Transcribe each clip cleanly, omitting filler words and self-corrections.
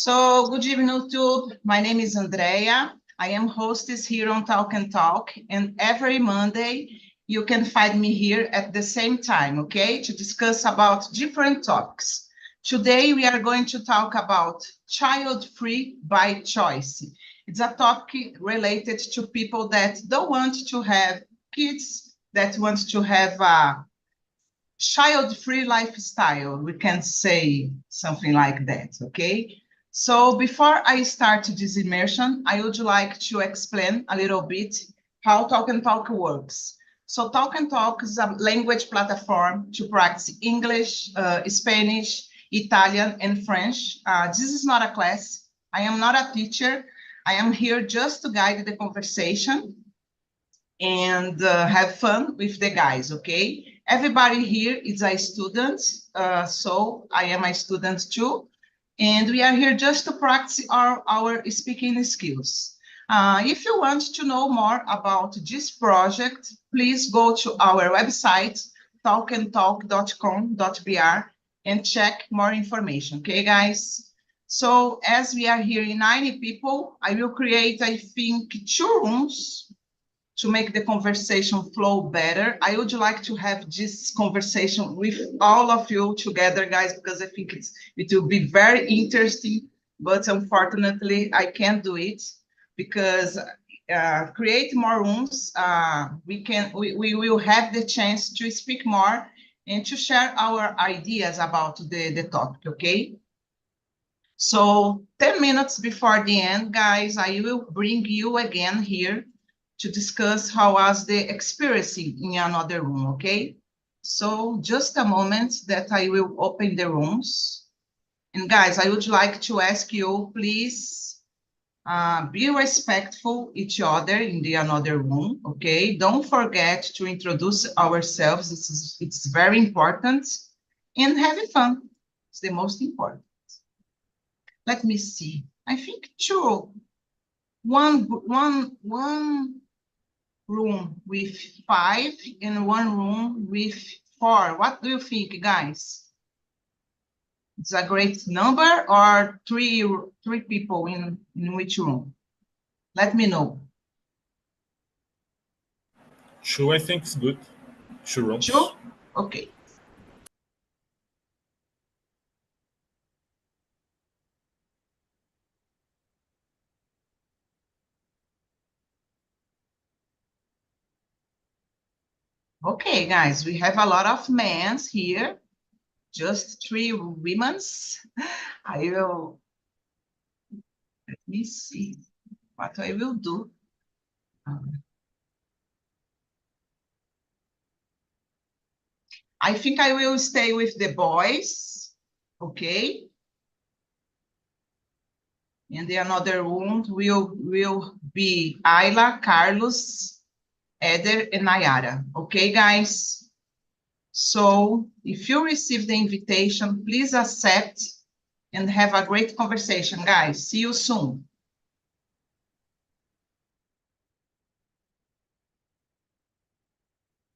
So, good evening, YouTube. My name is Andrea. I am hostess here on Talk and Talk, and every Monday you can find me here at the same time, okay, to discuss about different topics. Today we are going to talk about child-free by choice. It's a topic related to people that don't want to have kids, that want to have a child-free lifestyle. We can say something like that, okay? So before I start this immersion, I would like to explain a little bit how Talk and Talk works. So Talk and Talk is a language platform to practice English, Spanish, Italian, and French. This is not a class. I am not a teacher. I am here just to guide the conversation and have fun with the guys, okay? Everybody here is a student, so I am a student too. And we are here just to practice our speaking skills. If you want to know more about this project, please go to our website, talkandtalk.com.br, and check more information, okay, guys? So as we are here in 90 people, I will create, I think, 2 rooms to make the conversation flow better. I would like to have this conversation with all of you together, guys, because I think it will be very interesting, but unfortunately, I can't do it because create more rooms, we will have the chance to speak more and to share our ideas about the topic, okay? So 10 minutes before the end, guys, I will bring you again here to discuss how was the experience in another room, okay? So just a moment that I will open the rooms. And guys, I would like to ask you, please be respectful each other in the another room, okay? Don't forget to introduce ourselves. It's very important. And having fun. It's the most important. Let me see. I think one room with 5 and 1 room with 4. What do you think, guys? It's a great number, or three people in which room? Let me know. 2, I think it's good. 2 rooms. 2? Okay. Okay, guys, we have a lot of men here, just 3 women's. Let me see what I will do. I think I will stay with the boys, okay? And the another room will be Ayla, Carlos, Eder, and Nayara. Okay, guys? So if you receive the invitation, please accept and have a great conversation, guys. See you soon.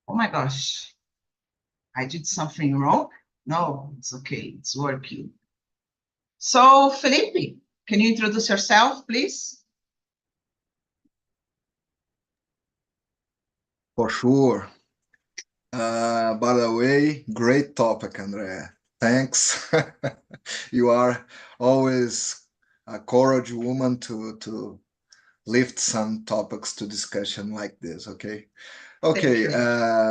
Oh my gosh. I did something wrong? No, it's okay. It's working. So, Felipe, can you introduce yourself, please? For sure. By the way, great topic, Andrea. Thanks. You are always a courage woman to lift some topics to discussion like this, okay? Okay,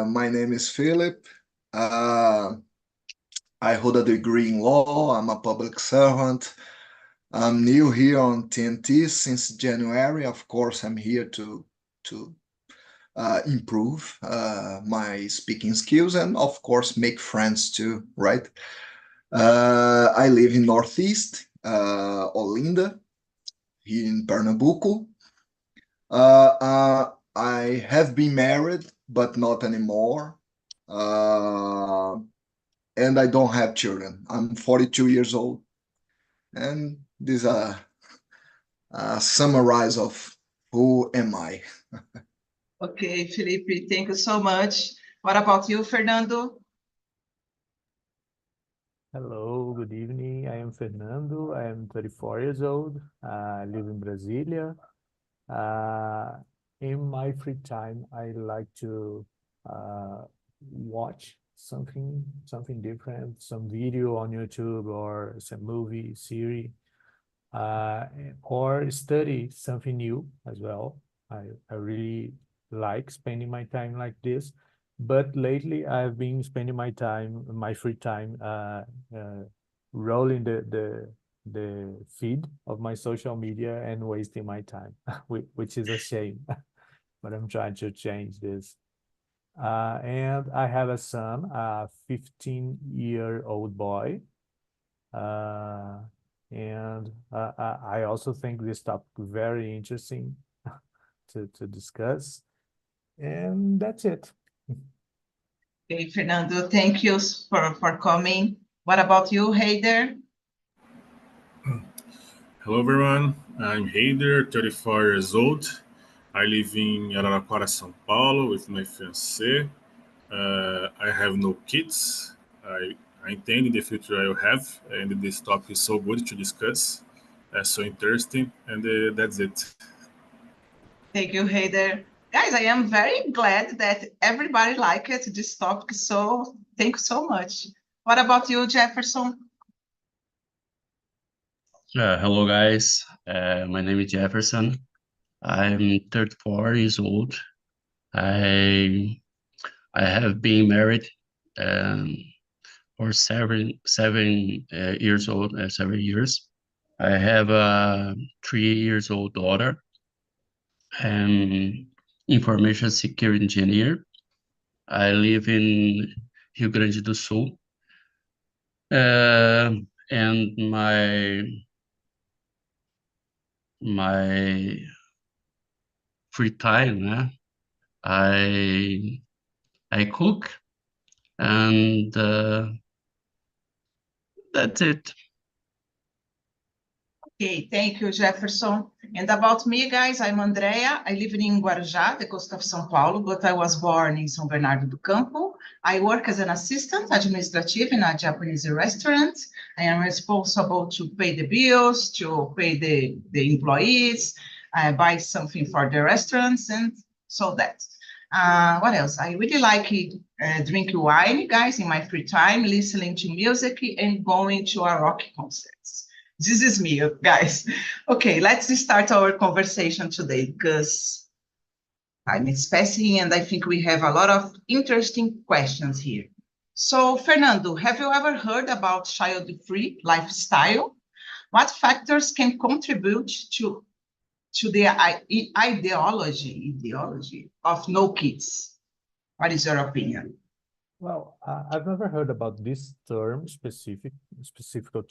my name is Philip. I hold a degree in law. I'm a public servant. I'm new here on TNT since January. Of course, I'm here to improve my speaking skills and, of course, make friends too, right? I live in Northeast, Olinda, here in Pernambuco. I have been married, but not anymore. And I don't have children. I'm 42 years old. And this is a summarize of who am I. Okay, Felipe, thank you so much. What about you, Fernando? Hello, good evening. me, I am Fernando. I am 34 years old. I live in Brasilia. In my free time, I like to watch something different, some video on YouTube or some movie series, or study something new as well. I really like spending my time like this. But lately, I've been spending my free time, rolling the feed of my social media and wasting my time, which is a shame. But I'm trying to change this. And I have a son, a 15-year-old boy. And I also think this topic very interesting to discuss. And that's it. Okay, Fernando, thank you for coming. What about you, Heider? Hello, everyone. I'm Heider, 34 years old. I live in Araraquara, São Paulo, with my fiancée. I have no kids. I intend in the future I will have, and this topic is so good to discuss. So interesting, and that's it. Thank you, Heider. Guys, I am very glad that everybody liked this topic, so thank you so much. What about you, Jefferson? Hello, guys. My name is Jefferson. I'm 34 years old. I have been married for seven years old, 7 years. I have a 3 years old daughter. I'm information security engineer. I live in Rio Grande do Sul. And my free time, I cook, and that's it. Okay, thank you, Jefferson. And about me, guys, I'm Andrea. I live in Guarujá, the coast of São Paulo, but I was born in São Bernardo do Campo. I work as an assistant administrative in a Japanese restaurant. I am responsible to pay the bills, to pay the employees, buy something for the restaurants, and so that. What else? I really like drinking wine, guys, in my free time, listening to music and going to a rock concerts. This is me, guys. Okay, let's start our conversation today because time is passing and I think we have a lot of interesting questions here. So, Fernando, have you ever heard about child-free lifestyle? What factors can contribute to the ideology of no kids? What is your opinion? Well, I've never heard about this term, specific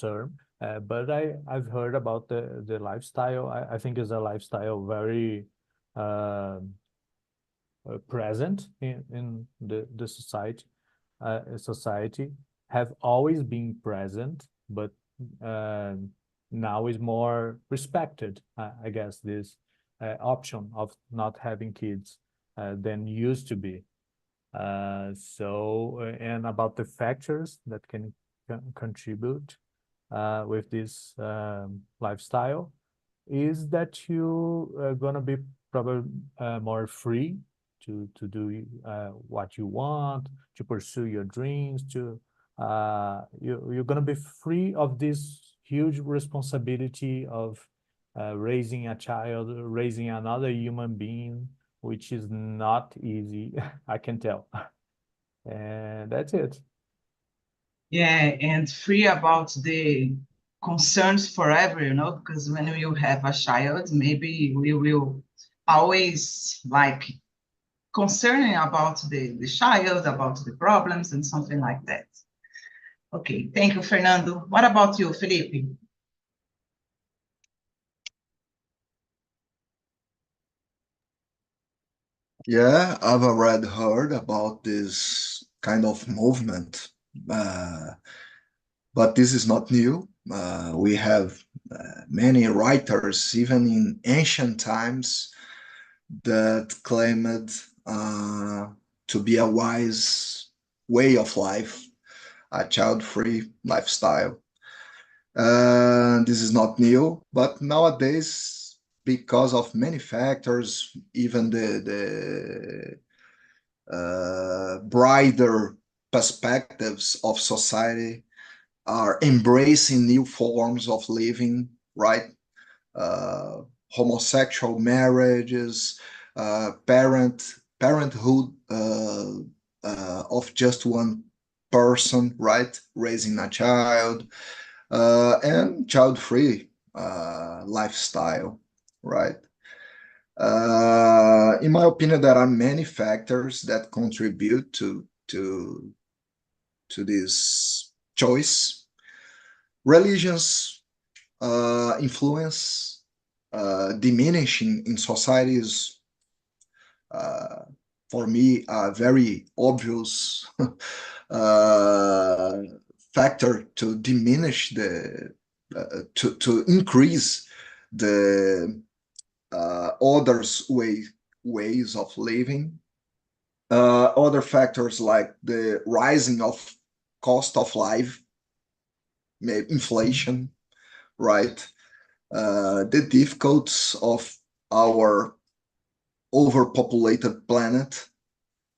term, but I've heard about the lifestyle. I think it's a lifestyle very present in the society. Society have always been present, but now is more respected. I guess this option of not having kids than used to be. And about the factors that can contribute with this lifestyle is that you are gonna be probably more free to do what you want, to pursue your dreams, you're gonna be free of this huge responsibility of raising a child, raising another human being, which is not easy, I can tell. And that's it. Yeah, and free about the concerns forever, because when you have a child, maybe we will always like concerning about the child, about the problems and something like that. Okay, thank you, Fernando. What about you, Felipe? Yeah, I've already heard about this kind of movement, but this is not new. We have many writers, even in ancient times, that claimed to be a wise way of life, a child-free lifestyle. This is not new, but nowadays, because of many factors, even the brighter perspectives of society are embracing new forms of living, right? Homosexual marriages, parenthood of just one person, right? Raising a child, and child-free lifestyle, right? In my opinion, there are many factors that contribute to this choice. Religions influence diminishing in societies, for me, a very obvious factor to diminish to increase the others ways of living. Other factors like the rising of cost of life, maybe inflation, right? The difficulties of our overpopulated planet.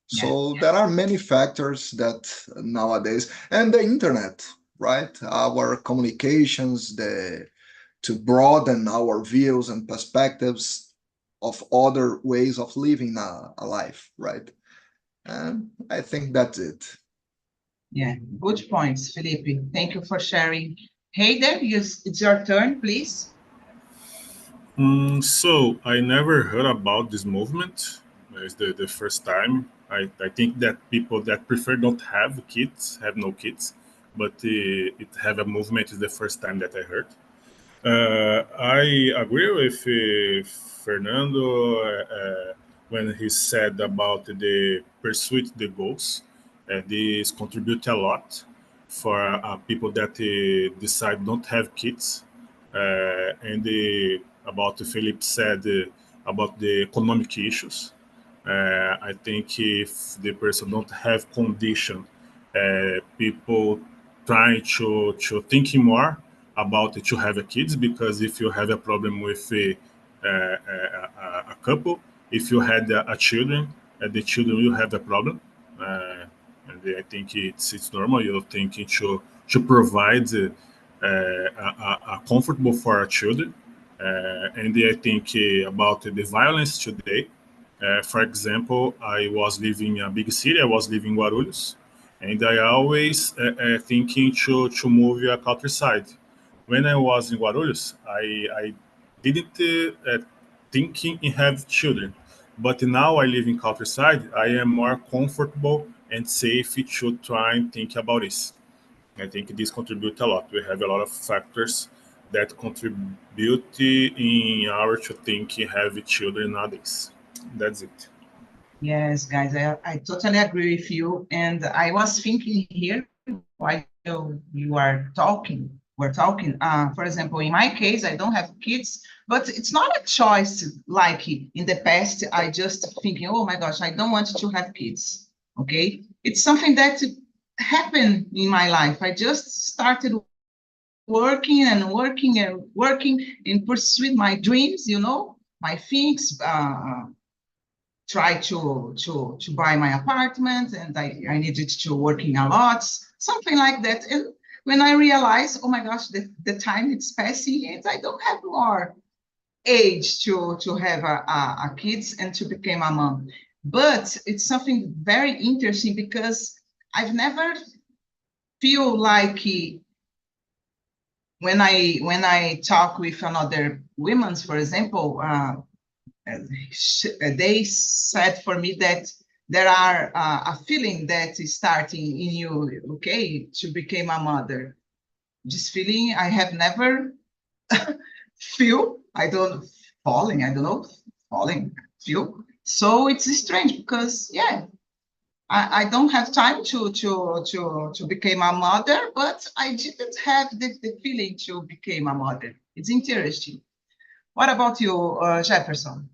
So there are many factors that nowadays, and the internet, right? Our communications, to broaden our views and perspectives of other ways of living a life, right? And I think that's it. Yeah, good points, Felipe. Thank you for sharing. Heider, it's your turn, please. So I never heard about this movement. It's the first time. I think that people that prefer not have kids have no kids, but it have a movement is the first time that I heard. I agree with Fernando when he said about the pursuit the goals. This contribute a lot for people that decide not have kids. And about Philip said about the economic issues. I think if the person don't have condition, people trying to thinking more about it to have a kids, because if you have a problem with a couple, if you had a children, the children will have a problem. And I think it's normal. You're thinking to provide a comfortable for our children. And I think about the violence today. For example, I was living in a big city. I was living in Guarulhos, and I always thinking to move a countryside. When I was in Guarulhos, I didn't thinking in have children, but now I live in countryside. I am more comfortable and safe to try and think about this. I think this contributes a lot. We have a lot of factors that contribute in our to think have children nowadays. That's it. Yes, guys, I totally agree with you. And I was thinking here while you are talking, we're talking. For example, in my case, I don't have kids, but it's not a choice like in the past. I just thinking, oh my gosh, I don't want to have kids. Okay, it's something that happened in my life. I just started working and working and working in pursuit my dreams, my things. Try to buy my apartment, and I needed to working a lot, something like that. And when I realized, oh my gosh, the time is passing and I don't have more age to have a kids and to become a mom. But it's something very interesting because I've never feel like when I talk with another women, for example, they said for me that there are a feeling that is starting in you, okay, to become a mother. This feeling I have never feel. I don't falling. I don't know falling feel. So it's strange because yeah, I don't have time to become a mother, but I didn't have the feeling to become a mother. It's interesting. What about you, Jefferson?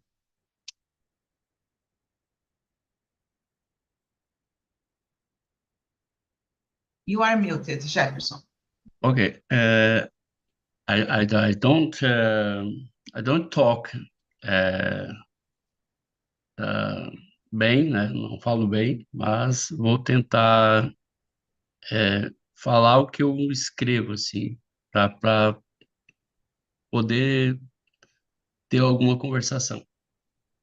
You are muted, Jefferson. Okay. I don't talk bem, né? Não falo bem, mas vou tentar falar o que eu escrevo, assim, para poder ter alguma conversação,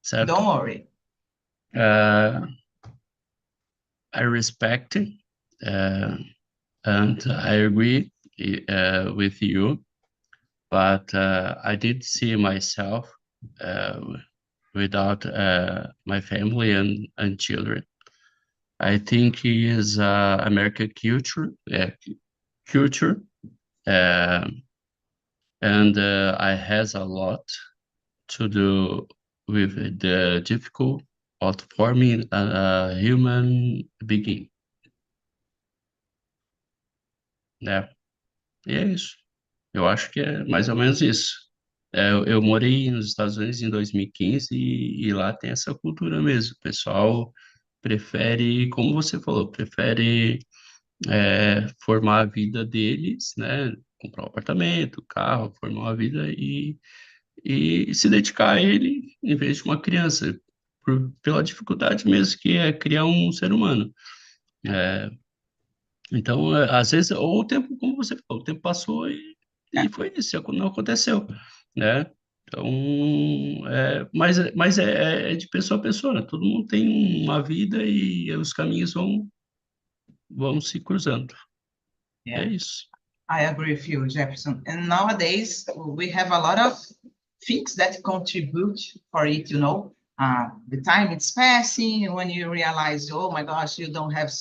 certo? Don't worry. I respect and I agree with you, but I did see myself without my family and children. I think it is American culture, and I has a lot to do with the difficult of forming a human being. Né? E é isso. Eu acho que é mais ou menos isso. Eu morei nos Estados Unidos em 2015 e lá tem essa cultura mesmo. O pessoal prefere, como você falou, prefere formar a vida deles, né? Comprar um apartamento, carro, formar uma vida e se dedicar a ele em vez de uma criança, pela dificuldade mesmo que é criar um ser humano. Então, às vezes, ou o tempo, como você falou, o tempo passou e foi isso, não aconteceu, né? Então, mas é de pessoa a pessoa, né? Todo mundo tem uma vida e os caminhos vão se cruzando. É Yeah. isso. I agree with you, Jefferson. And nowadays, we have a lot of things that contribute for it, you know. The time it's passing, when you realize, oh my gosh, you don't have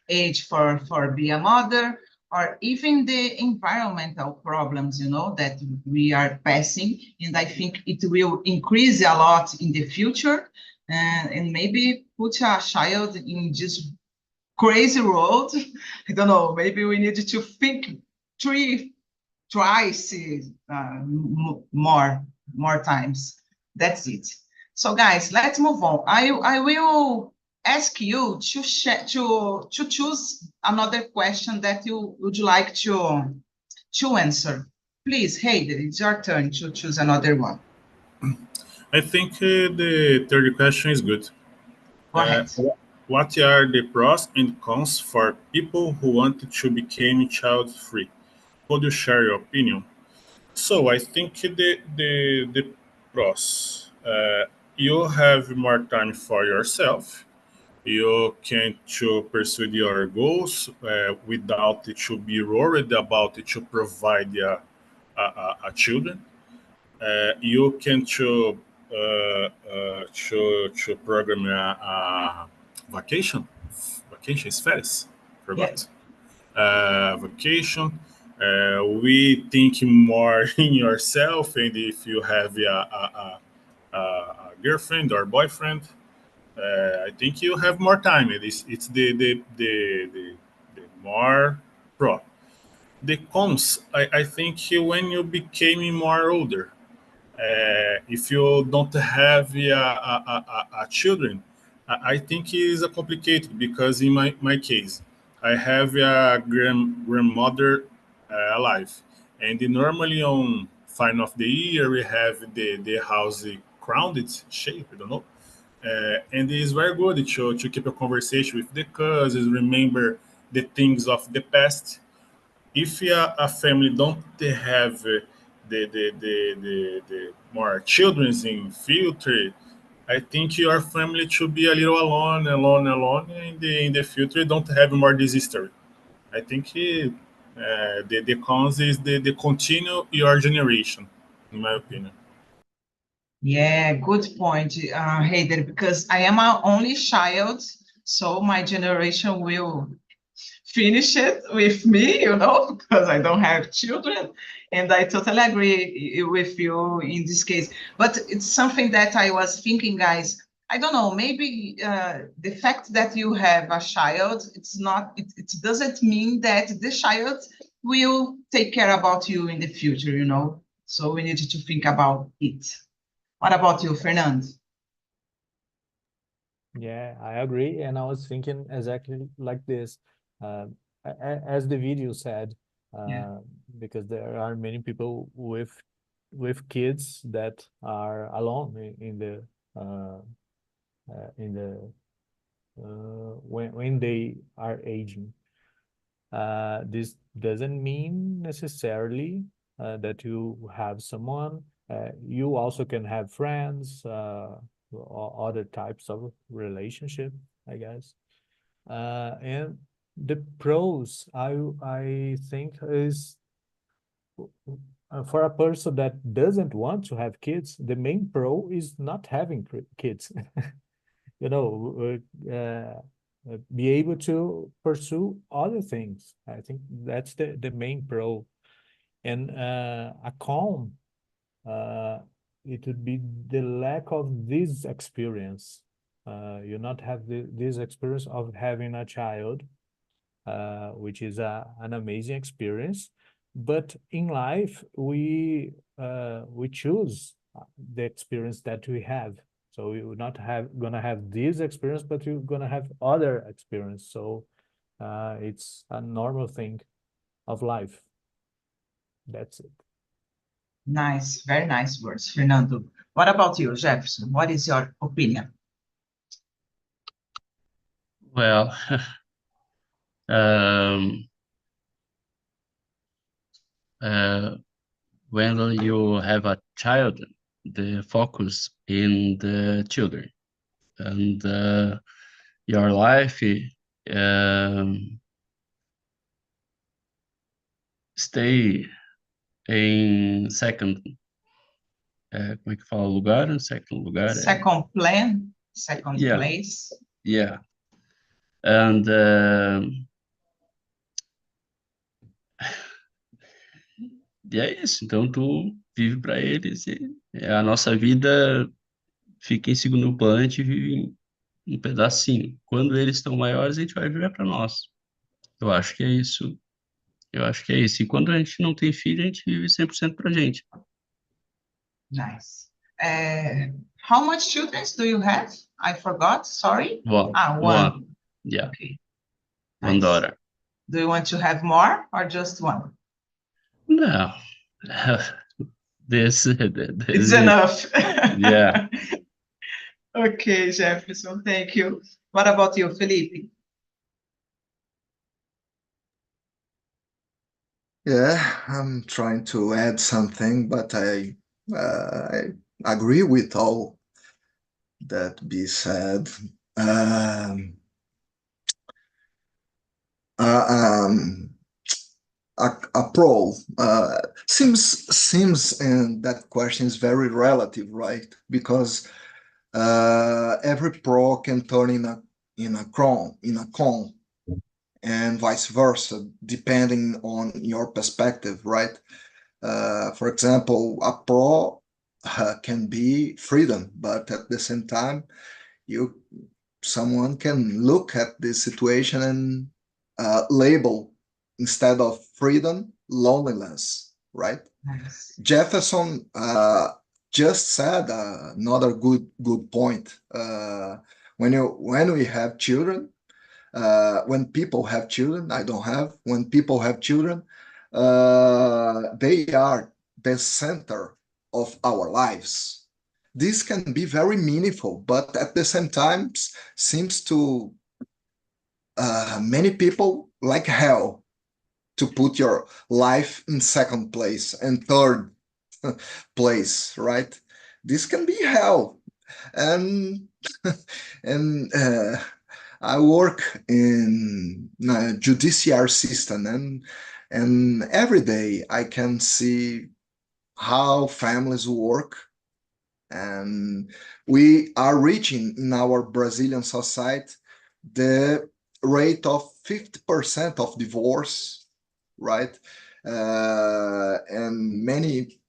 age for be a mother, or even the environmental problems, you know, that we are passing. And I think it will increase a lot in the future, and maybe put a child in this crazy road. I don't know, maybe we need to think twice more times. That's it. So guys, let's move on. I will ask you to choose another question that you would like to answer. Please, Hayden, it's your turn to choose another one. I think the third question is good. Go ahead. What are the pros and cons for people who want to become child-free? Could you share your opinion? So I think the pros. You have more time for yourself. You can to pursue your goals without to be worried about to provide a children. You can to program a vacations férias, forgot. Vacation. We think more in yourself, and if you have a girlfriend or boyfriend, I think you have more time. It's the more pro. The cons, I think when you became more older, if you don't have a children, I think it is complicated because in my case, I have a grandmother alive, and normally on final of the year we have the house crowded shape. I don't know, and it is very good to keep a conversation with the cousins, remember the things of the past. If a family don't have the more children's in future, I think your family should be a little alone in the future. Don't have more this history. I think the cons is the continue your generation, in my opinion. Yeah, good point, Hayden, because I am an only child, so my generation will finish it with me, you know, because I don't have children. And I totally agree with you in this case. But it's something that I was thinking, guys. I don't know, maybe the fact that you have a child, it doesn't mean that the child will take care about you in the future, you know. So we need to think about it. What about you, Fernand? Yeah, I agree. And I was thinking exactly like this. As the video said, because there are many people with kids that are alone when they are aging. This doesn't mean necessarily that you have someone. You also can have friends, or other types of relationship, I guess. And the pros, I think, is for a person that doesn't want to have kids, the main pro is not having kids. You know, be able to pursue other things. I think that's the main pro. And a con, it would be the lack of this experience. You not have this experience of having a child, which is an amazing experience. But in life, we choose the experience that we have. So we will not gonna have this experience, but we're gonna have other experience. So it's a normal thing of life. That's it. Nice, very nice words, Fernando. What about you, Jefferson? What is your opinion? Well, um, when you have a child, the focus in the children and your life stay em second, como é que fala lugar? Second lugar. Second plan, second Yeah. place. Yeah. And e é isso. Então tu vive para eles e a nossa vida fica em segundo plano, a gente vive um pedacinho. Quando eles estão maiores, a gente vai viver para nós. Eu acho que é isso. Eu acho que é isso. E quando a gente não tem filho, a gente vive 100% pra gente. Nice. How much children do you have? I forgot, sorry. One. One. Yeah. Okay. One Nice. daughter. Do you want to have more or just one? No. This It's is enough. Yeah. Okay, Jefferson, thank you. What about you, Felipe? Yeah, I'm trying to add something, but I agree with all that be said. Um, uh, um, a pro seems, and that question is very relative, right? Because every pro can turn in a con, and vice versa, depending on your perspective, right? For example, a pro can be freedom, but at the same time, someone can look at this situation and label, instead of freedom, loneliness, right? Nice. Jefferson just said another good point. When we have children, when people have children, I don't have. When people have children, they are the center of our lives. This can be very meaningful, but at the same time, seems to many people like hell to put your life in second place and third place, right? This can be hell. And and I work in a judiciary system, and every day I can see how families work, and we are reaching in our Brazilian society the rate of 50% of divorce, right? And many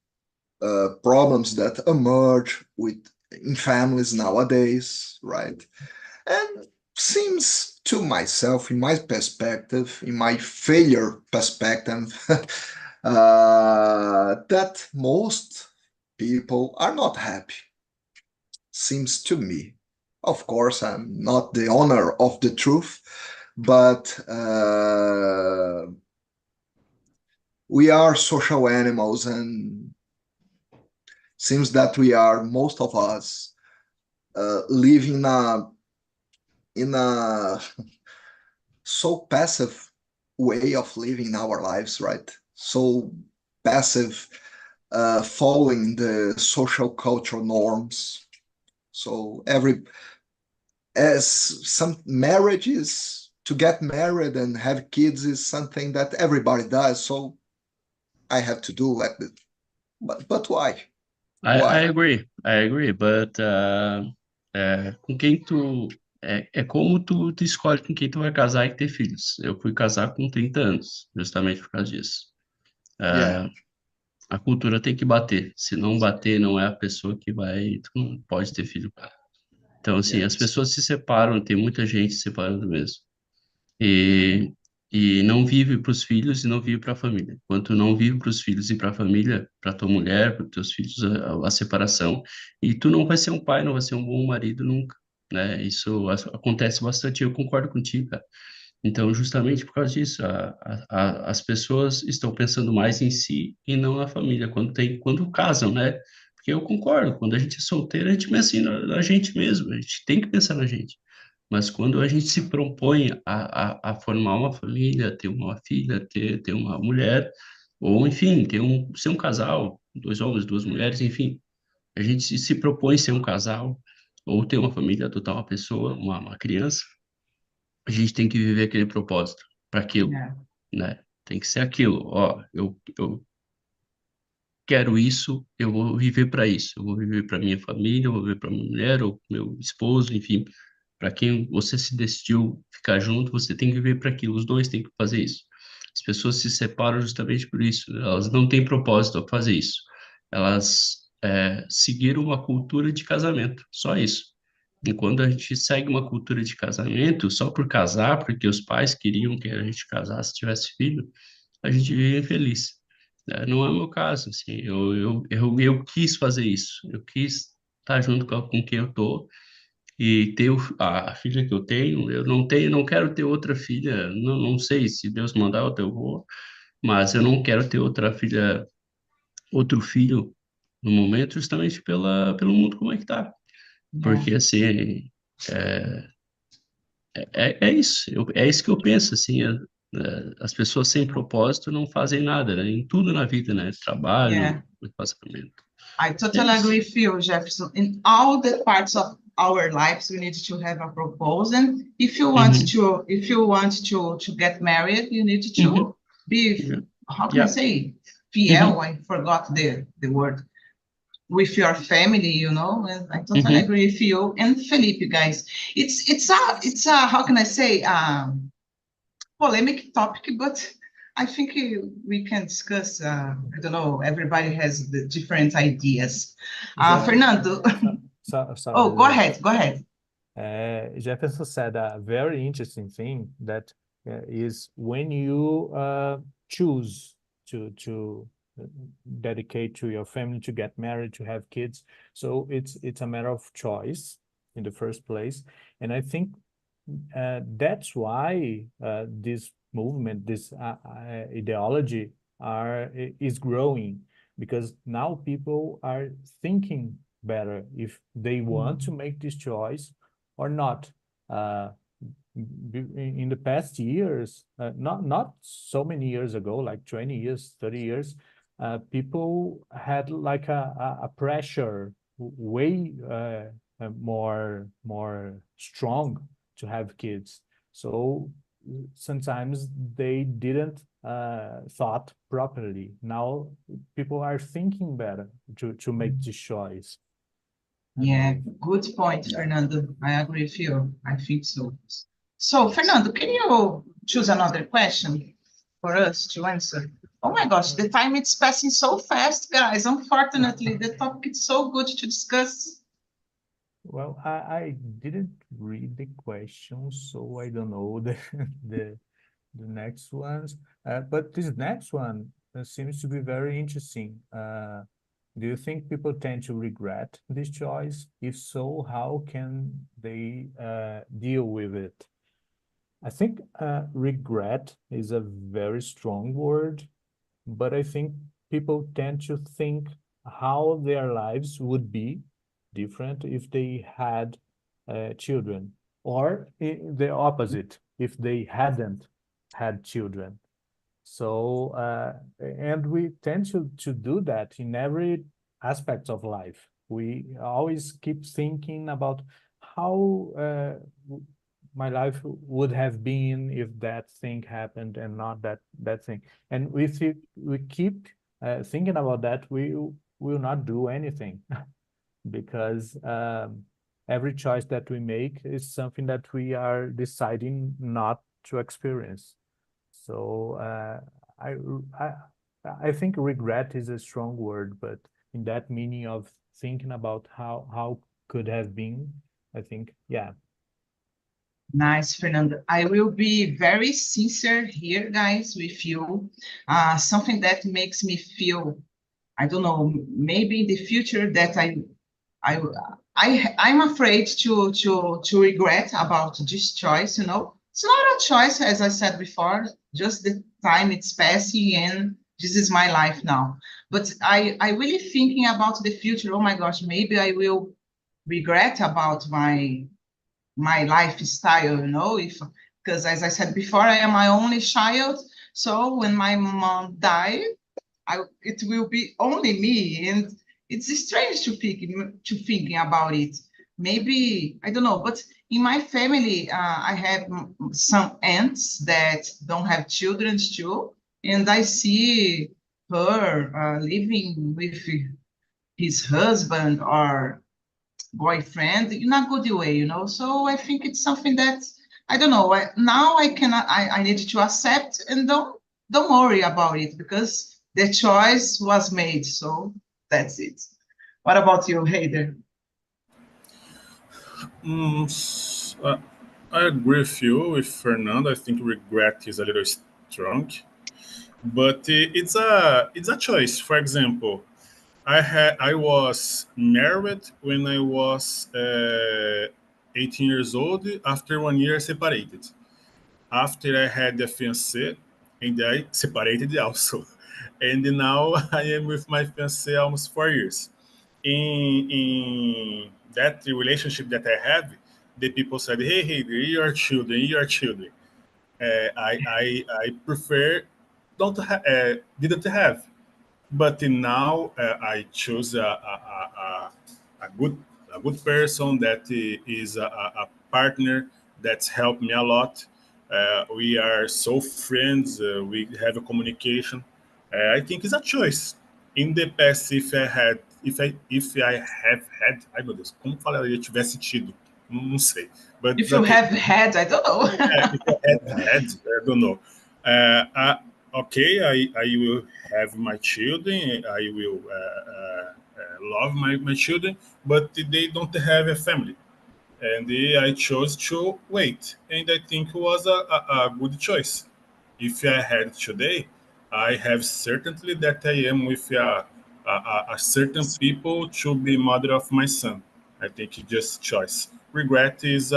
problems that emerge in families nowadays, right? And seems to myself, in my perspective, in my failure perspective, that most people are not happy. Seems to me. Of course, I'm not the owner of the truth, but we are social animals, and seems that we are, most of us, living in a so passive way of living our lives, right? So passive, following the social cultural norms. So as some marriages, to get married and have kids is something that everybody does. So I have to do like this. But why? I Why? agree, but com quem tu. É como tu escolhe com quem tu vai casar e ter filhos. Eu fui casar com 30 anos, justamente por causa disso. Yeah, A cultura tem que bater. Se não bater, não é a pessoa que vai. Tu não pode ter filho. Então, assim, as yes, pessoas se separam, tem muita gente se separando mesmo. E, e não vive para os filhos e não vive para a família. Enquanto não vive para os filhos e para a família, para tua mulher, para os teus filhos, a separação, e tu não vai ser um pai, não vai ser um bom marido nunca, né? Isso acontece bastante, eu concordo contigo, cara. Então, justamente por causa disso, as pessoas estão pensando mais em si e não na família, quando casam, né? Porque eu concordo, quando a gente é solteiro, a gente pensa assim na gente mesmo, a gente tem que pensar na gente. Mas quando a gente se propõe a formar uma família, ter uma filha, ter uma mulher, ou enfim, ser um casal, dois homens, duas mulheres, enfim, a gente se propõe ser um casal, ou ter uma família, adotar uma pessoa, uma criança, a gente tem que viver aquele propósito para aquilo, Yeah. né? Tem que ser aquilo, ó, eu quero isso, eu vou viver para isso, eu vou viver para minha família, eu vou viver para minha mulher ou meu esposo, enfim, para quem você se decidiu ficar junto, você tem que viver para aquilo, os dois têm que fazer isso. As pessoas se separam justamente por isso, elas não têm propósito a fazer isso, elas seguiram uma cultura de casamento, só isso. E quando a gente segue uma cultura de casamento, só por casar, porque os pais queriam que a gente casasse, tivesse filho, a gente vive infeliz. Não é o meu caso, assim, eu quis fazer isso, eu quis estar junto com quem eu tô e ter a filha que eu tenho, não quero ter outra filha, não sei se Deus mandar eu vou, mas eu não quero ter outra filha, outro filho no momento, justamente pelo mundo como é que tá, Yeah. porque assim, é isso, é isso que eu penso, assim, as pessoas sem propósito não fazem nada, né? Em tudo na vida, né? Yeah. Trabalho, relacionamento. I É totally isso. agree with you, Jefferson. In all the parts of our lives, we need to have a proposal. If you want Uhum, to get married, you need uhum, to be, yeah, how can I yeah, say, fiel? uhum, I forgot the word. With your family, and I totally uhum, agree with you. And Felipe, guys, it's a how can I say, polemic topic, but I think we can discuss. I don't know. Everybody has the different ideas. Fernando. Sorry, Oh, go ahead. Go ahead. Jefferson said a very interesting thing that is when you choose to dedicate to your family, to get married, to have kids. So it's a matter of choice in the first place, and I think that's why this movement, this ideology is growing, because now people are thinking better if they want to make this choice or not. Uh, in the past years, not so many years ago, like 20 years, 30 years, people had like a pressure way more strong to have kids. So sometimes they didn't thought properly. Now people are thinking better to make this choice. I Yeah, believe. good point, yeah. Fernando. I agree with you. I think so. So, Fernando, can you choose another question for us to answer? Oh my gosh, the time is passing so fast, guys. Unfortunately, the topic is so good to discuss. Well, I didn't read the question, so I don't know the the next ones. But this next one seems to be very interesting. Do you think people tend to regret this choice? If so, how can they deal with it? I think regret is a very strong word, but I think people tend to think how their lives would be different if they had children, or the opposite, if they hadn't had children. So, and we tend to do that in every aspect of life. We always keep thinking about how my life would have been if that thing happened and not that thing. And if we keep thinking about that, we will not do anything because every choice that we make is something that we are deciding not to experience. So I, I I think regret is a strong word, but in that meaning of thinking about how could have been, I think, yeah. Nice, Fernando. I will be very sincere here, guys, with you. Something that makes me feel, I don't know, maybe in the future that I, I'm afraid to regret about this choice. You know, it's not a choice, as I said before. Just the time it's passing, and this is my life now. But I really thinking about the future. Oh my gosh, maybe I will regret about my lifestyle, you know, if because as I said before, I am my only child. So when my mom died, it will be only me, and it's strange thinking about it. Maybe I don't know, but in my family, I have some aunts that don't have children too, and I see her living with his husband or boyfriend in a good way, you know. So I think it's something that I don't know. Now I cannot. I need to accept and don't worry about it because the choice was made. So that's it. What about you, Heider? Mm, I agree with you, with Fernando. I think regret is a little strong, but it's a choice. For example, I was married when I was 18 years old. After 1 year, I separated. After I had a fiancé, and I separated also. And now I am with my fiancé almost 4 years. In that relationship that I have, the people said, "Hey, you are children, you are children." I prefer don't didn't have, but now I choose a good a good person that is a partner that's helped me a lot. We are so friends. We have a communication. I think it's a choice. In the past, if I have had, ai meu Deus, como falaria tivesse tido? Não sei. But If you okay, have had, I don't know. if I had, I don't know. Okay, I will have my children. I will love my children, but they don't have a family, and I chose to wait, and I think it was a good choice. If I had today, I have certainly that I am with a certain people to be mother of my son. I think it's just choice. Regret is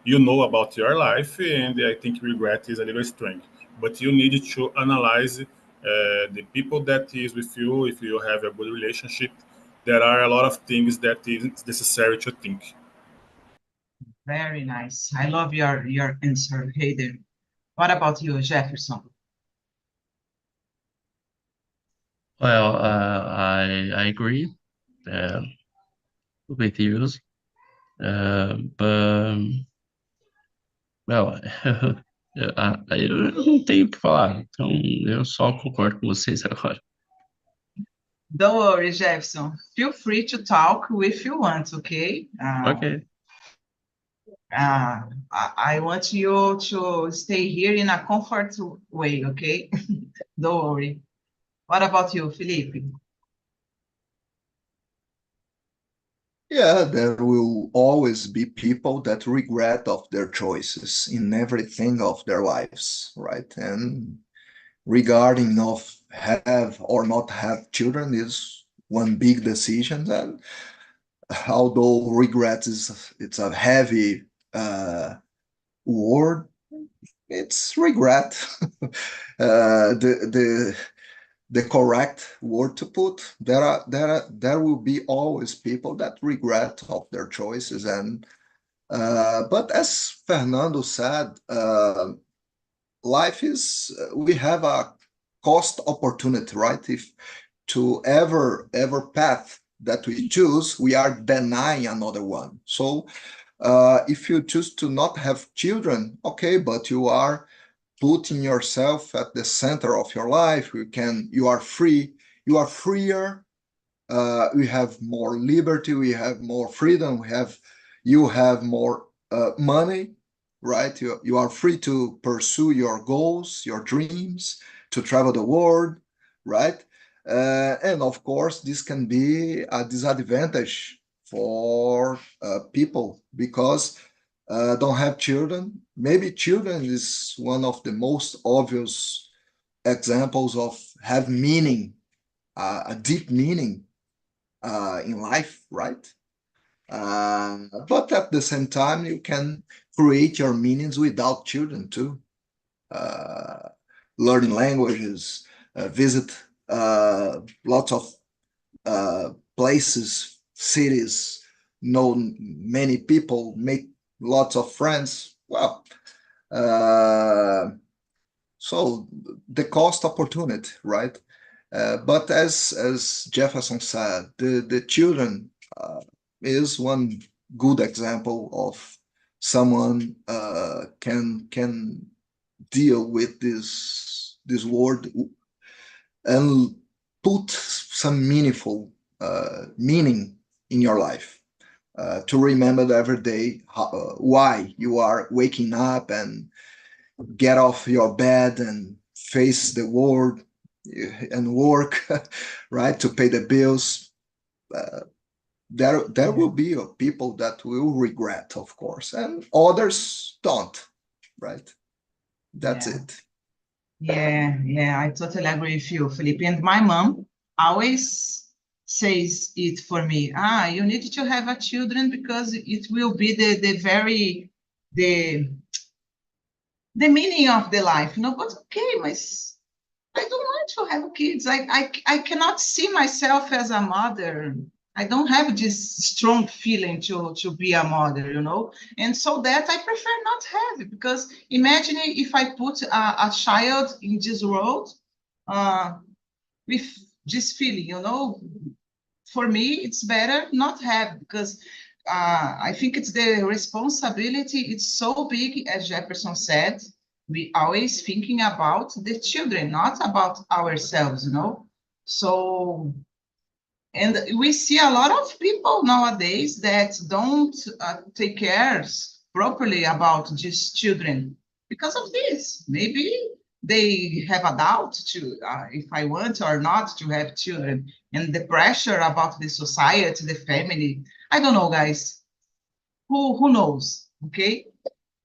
you know about your life, and I think regret is a little strange. But you need to analyze the people that is with you. If you have a good relationship, there are a lot of things that is necessary to think. Very nice. I love your answer, Heider. What about you, Jefferson? Well, I agree uh, with you, but well, eu não tenho o que falar, então eu só concordo com vocês agora. Don't worry, Jefferson. Feel free to talk if you want, okay? Ok. I want you to stay here in a comfort way, okay? Don't worry. What about you, Felipe? Yeah, there will always be people that regret of their choices in everything of their lives, right? And regarding of have or not have children is one big decision. And although regret is it's a heavy word, it's regret. The the correct word to put. There will be always people that regret of their choices, and but as Fernando said, life is we have a cost opportunity, right? If to ever path that we choose, we are denying another one. So if you choose to not have children, okay, but you are putting yourself at the center of your life. You are free, you are freer. We have more liberty, we have more freedom, you have more money, right? You are free to pursue your goals, your dreams, to travel the world, right? And of course, this can be a disadvantage for people because don't have children. Maybe children is one of the most obvious examples of have meaning, a deep meaning in life, right? But at the same time, you can create your meanings without children too. Uh, Learning languages, visit lots of places, cities, know many people, make lots of friends. Well, uh, so the cost opportunity, right? But as Jefferson said, the children is one good example of someone can deal with this word and put some meaningful meaning in your life to remember every day why you are waking up and get off your bed and face the world and work, right, to pay the bills. Uh, there will be people that will regret, of course, and others don't, right? That's Yeah. it. Yeah, I totally agree with you, Felipe. And my mom always says it for me. You need to have a children because it will be the the meaning of the life. But okay, but I don't want to have kids. I cannot see myself as a mother. I don't have this strong feeling to be a mother. And so that I prefer not have it because imagine if I put a child in this world uh, with this feeling. For me, it's better not have because I think it's the responsibility. It's so big, as Jefferson said. We always thinking about the children, not about ourselves. So, and we see a lot of people nowadays that don't take care properly about these children because of this. Maybe they have a doubt to if I want or not to have children, and the pressure about the society, the family. I don't know, guys. Who knows? Okay,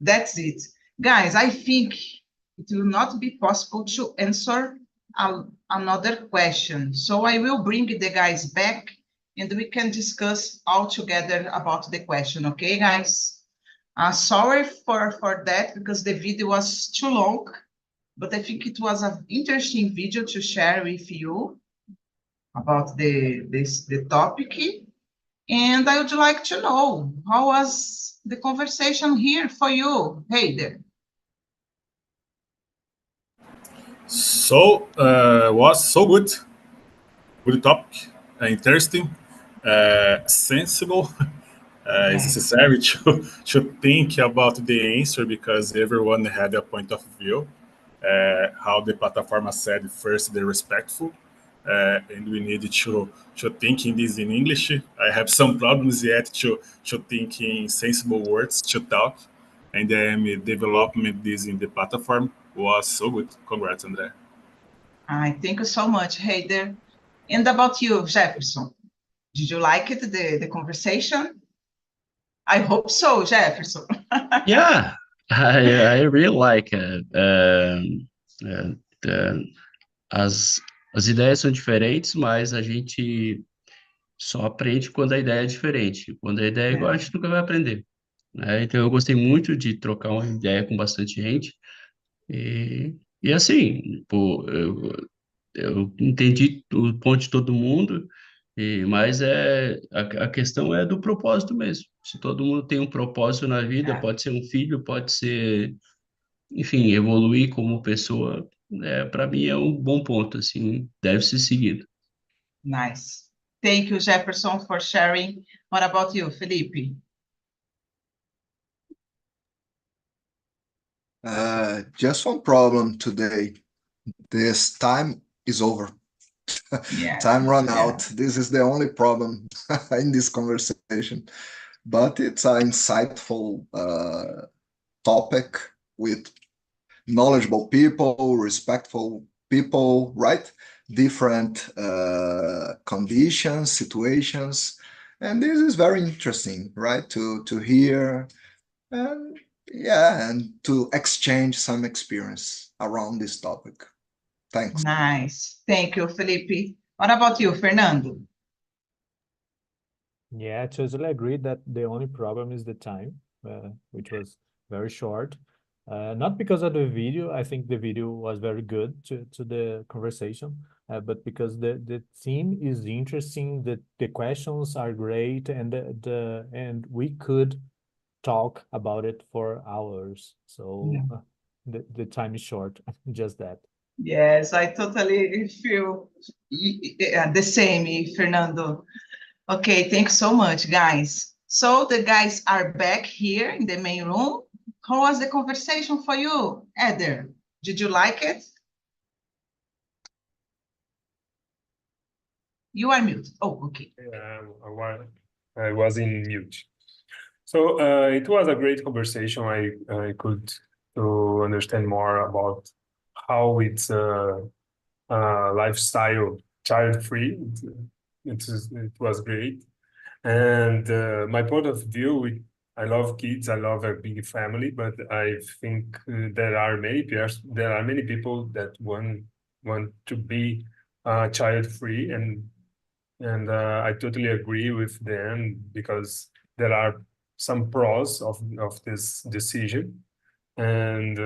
that's it, guys. I think it will not be possible to answer another question. So I will bring the guys back and we can discuss all together about the question. Okay, guys? Sorry for that because the video was too long, but I think it was an interesting video to share with you about the topic. And I would like to know how was the conversation here for you, Heider? So was so good topic, interesting, sensible. It's Yeah. necessary to think about the answer because everyone had a point of view. How the platform said first, the respectful, and we need to think in this in English. I have some problems yet to think in sensible words to talk, and then development this in the platform was so good. Congrats, Andre. I thank you so much, Heider. And about you, Jefferson? Did you like it, the conversation? I hope so, Jefferson. Yeah, I really like it. Uh, as, as ideias são diferentes, mas a gente só aprende quando a ideia é diferente. Quando a ideia é igual, a Yeah. gente nunca vai aprender, né? Então eu gostei muito de trocar uma ideia com bastante gente. E assim, pô, eu entendi o ponto de todo mundo, mas a questão é do propósito mesmo. Se todo mundo tem um propósito na vida, Yeah. pode ser um filho, pode ser, enfim, evoluir como pessoa, para mim é um bom ponto, assim, deve ser seguido. Nice. Thank you, Jefferson, for sharing. What about you, Felipe? Just one problem today. This time is over. Yeah. Time run Yeah. out. This is the only problem in this conversation. But it's an insightful topic with knowledgeable people, respectful people, right? Different conditions, situations. And this is very interesting, right? To hear and yeah, and to exchange some experience around this topic. Thanks. Nice. Thank you, Felipe. What about you, Fernando? Yeah, I totally agree that the only problem is the time, which was very short. Not because of the video, I think the video was very good to the conversation, but because the theme is interesting, the questions are great, and and we could talk about it for hours. So the time is short, just that. Yes, I totally feel the same, Fernando. Okay, thanks so much, guys. So the guys are back here in the main room. How was the conversation for you, Eder? Did you like it? You are mute. Oh, okay. I was in mute. So it was a great conversation. I could to understand more about how it's lifestyle child-free. It was great. And my point of view, I love kids. I love a big family, but I think there are many people that want to be child-free, and I totally agree with them because there are some pros of this decision, and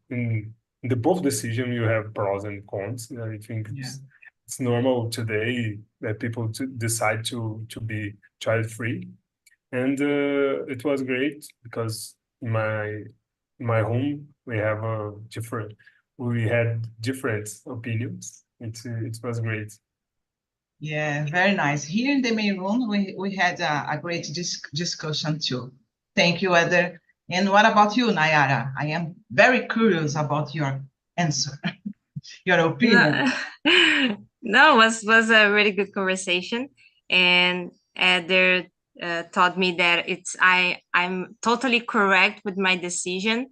in the both decision you have pros and cons. I think it's normal today that people decide to be child free, and it was great because in my home we had different opinions. It was great. Yeah, very nice. Here in the main room, we had a great discussion too. Thank you, Eder. And what about you, Nayara? I am very curious about your answer, your opinion. No, was a really good conversation, and Eder taught me that I'm totally correct with my decision.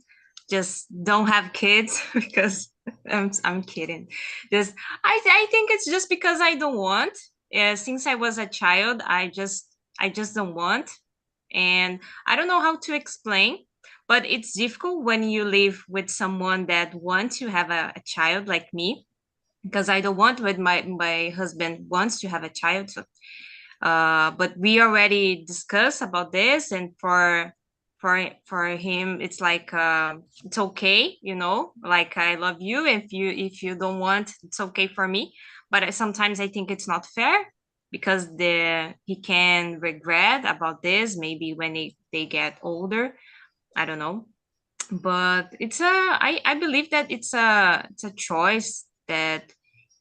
Just don't have kids because I'm kidding. Just I think it's just because I don't want. Since I was a child, I just don't want, and I don't know how to explain. But it's difficult when you live with someone that wants to have a child like me, because I don't want with my husband wants to have a child. So, but we already discussed about this, and for him it's like it's okay, like I love you. If you don't want, it's okay for me. But sometimes I think it's not fair because he can regret about this maybe when they get older. I don't know, but I believe that it's a choice that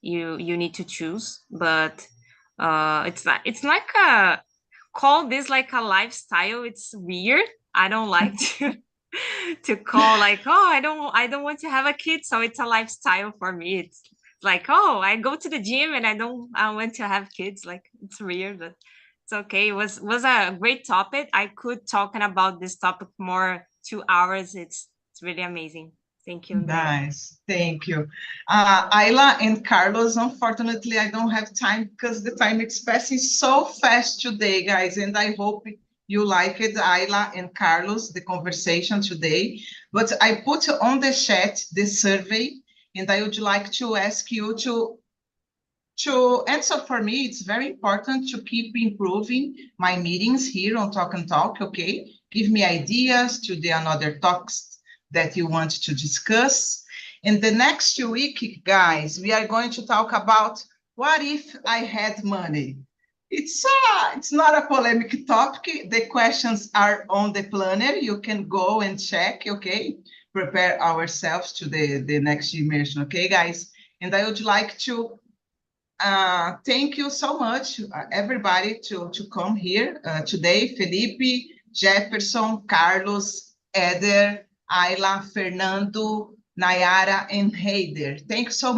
you need to choose. But it's like a call this like a lifestyle. It's weird. I don't like to call like, oh, I don't want to have a kid, so it's a lifestyle for me. It's like, oh, I go to the gym and I want to have kids. Like, it's weird, but it's okay. It was a great topic. I could talking about this topic more 2 hours. It's really amazing. Thank you, Andrea. Nice, thank you. Ayla and Carlos, unfortunately, I don't have time because the time is passing so fast today, guys, and I hope you like it, Ayla and Carlos, the conversation today. But I put on the chat the survey, and I would like to ask you to answer for me. It's very important to keep improving my meetings here on Talk and Talk, okay? Give me ideas to the another talks that you want to discuss. In the next week, guys, we are going to talk about what if I had money? It's not a polemic topic. The questions are on the planner. You can go and check, okay? Prepare ourselves to the next immersion, okay, guys? And I would like to thank you so much, everybody, to come here today. Felipe, Jefferson, Carlos, Eder, Ayla, Fernando, Nayara, and Heider. Thank you so much.